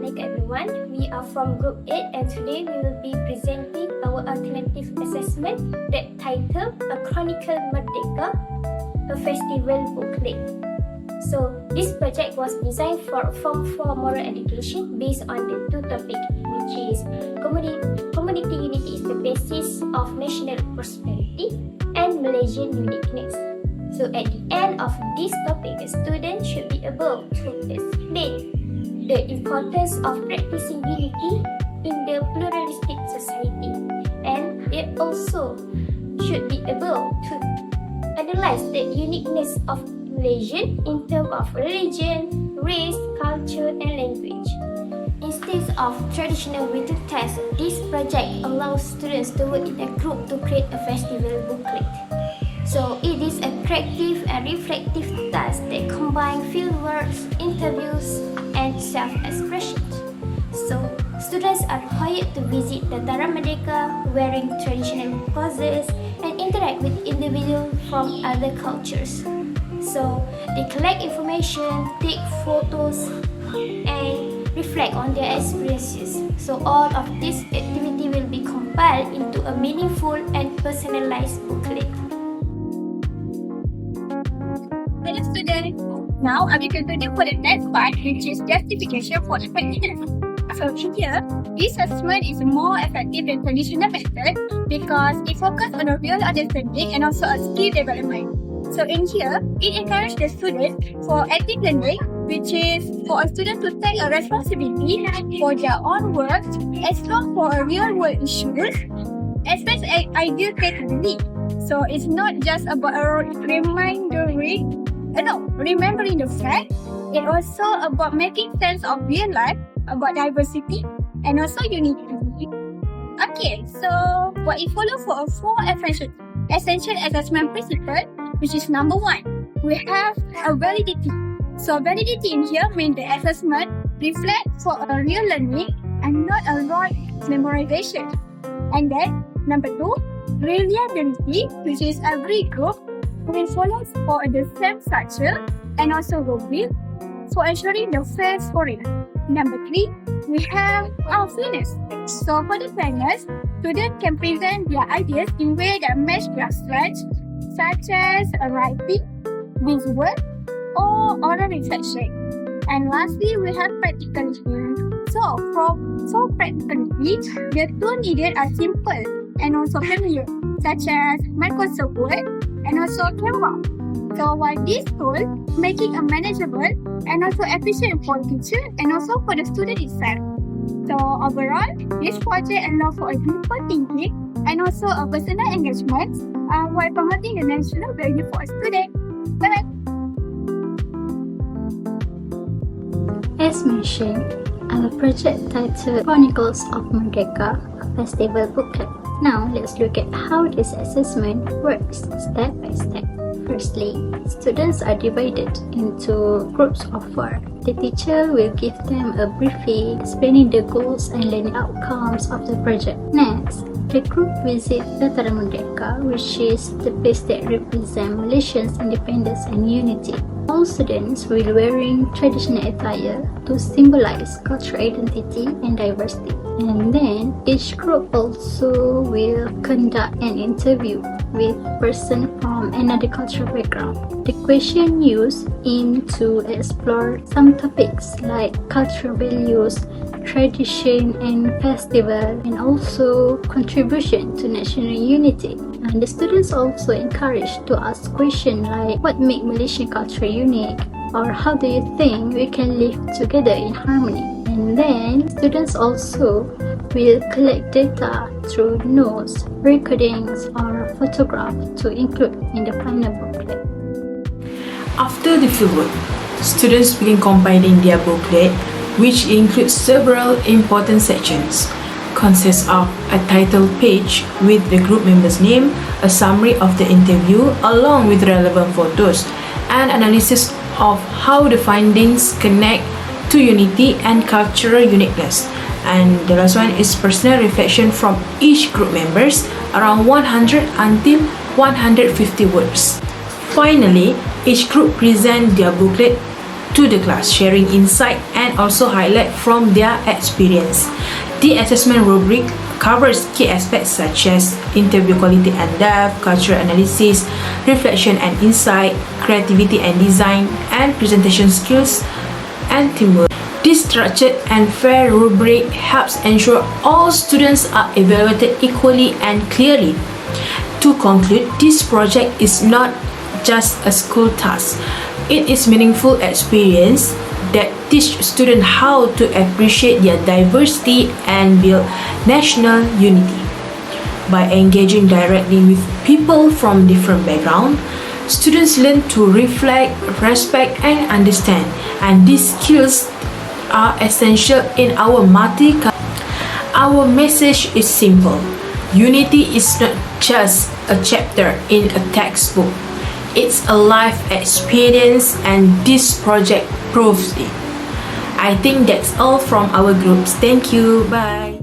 Assalamualaikum everyone. We are from Group 8 and today we will be presenting our alternative assessment that titled A Chronicle Merdeka, a festival booklet. So this project was designed for Form 4 moral education based on the two topics, which is community unity is the basis of national prosperity and Malaysian uniqueness. So at the end of this topic, the student should be able to explain the importance of practicing unity in the pluralistic society, and they also should be able to analyze the uniqueness of Malaysian in terms of religion, race, culture, and language. Instead of traditional written tests, this project allows students to work in a group to create a festival booklet. So it is a creative and reflective task that combines fieldworks, interviews, and self-expression. So students are hired to visit the Dara Merdeka wearing traditional clothes and interact with individuals from other cultures. So they collect information, take photos, and reflect on their experiences. So all of this activity will be compiled into a meaningful and personalized booklet. Hello students, now I will continue for the next part, which is justification for the practice. So in here, this assessment is more effective than traditional method because it focuses on a real understanding and also a skill development. So in here, it encourages the student for active learning, which is for a student to take a responsibility for their own work, explore for a real world issues, express ideas creatively. So it's not just about remembering the fact. It's also about making sense of real life, about diversity, and also unity. Okay, so what it follows for a 4 essential assessment principle, which is number 1, we have a validity. So validity in here means the assessment reflects for a real learning and not a raw memorization. And then number 2, reliability, which is every group will follow for the same structure and also rubric for ensuring the fair scoring. Number 3, we have our fairness. So for the fairness, students can present their ideas in ways that match their strengths, such as writing, visual, or oral reflection. And lastly, we have practicality. So for practicality, the tools needed are simple and also familiar, such as Microsoft Word and also Canva. So while this tool making a manageable and also efficient for teacher and also for the student itself. So overall, this project allows for a deeper thinking and also a personal engagement while promoting the national value for a student. Bye. As mentioned, our project titled Chronicles of Merdeka, a festival booklet. Now let's look at how this assessment works step by step. Firstly, students are divided into groups of 4. The teacher will give them a briefing explaining the goals and learning outcomes of the project. Next, the group visits the Dara Merdeka, which is the place that represents Malaysia's independence and unity. All students will be wearing traditional attire to symbolize cultural identity and diversity. And then each group also will conduct an interview with person from another cultural background. The question used aim to explore some topics like cultural values, tradition and festival, and also contribution to national unity. And the students also encouraged to ask questions like what makes Malaysian culture unique, or how do you think we can live together in harmony? And then students also will collect data through notes, recordings, or photographs to include in the final booklet. After the fieldwork, students begin compiling their booklet, which includes several important sections. Consists of a title page with the group member's name, a summary of the interview along with relevant photos, and analysis of how the findings connect to unity and cultural uniqueness. And the last one is personal reflection from each group members, around 100 until 150 words. Finally, each group present their booklet to the class, sharing insight and also highlight from their experience. The assessment rubric covers key aspects such as interview quality and depth, cultural analysis, reflection and insight, creativity and design, and presentation skills and teamwork. This structured and fair rubric helps ensure all students are evaluated equally and clearly. To conclude, this project is not just a school task. It is meaningful experience that teach students how to appreciate their diversity and build national unity. By engaging directly with people from different backgrounds, students learn to reflect, respect, and understand, and these skills are essential in our multicultural. Our message is simple. Unity is not just a chapter in a textbook. It's a life experience, and this project proves it. I think that's all from our groups. Thank you. Bye.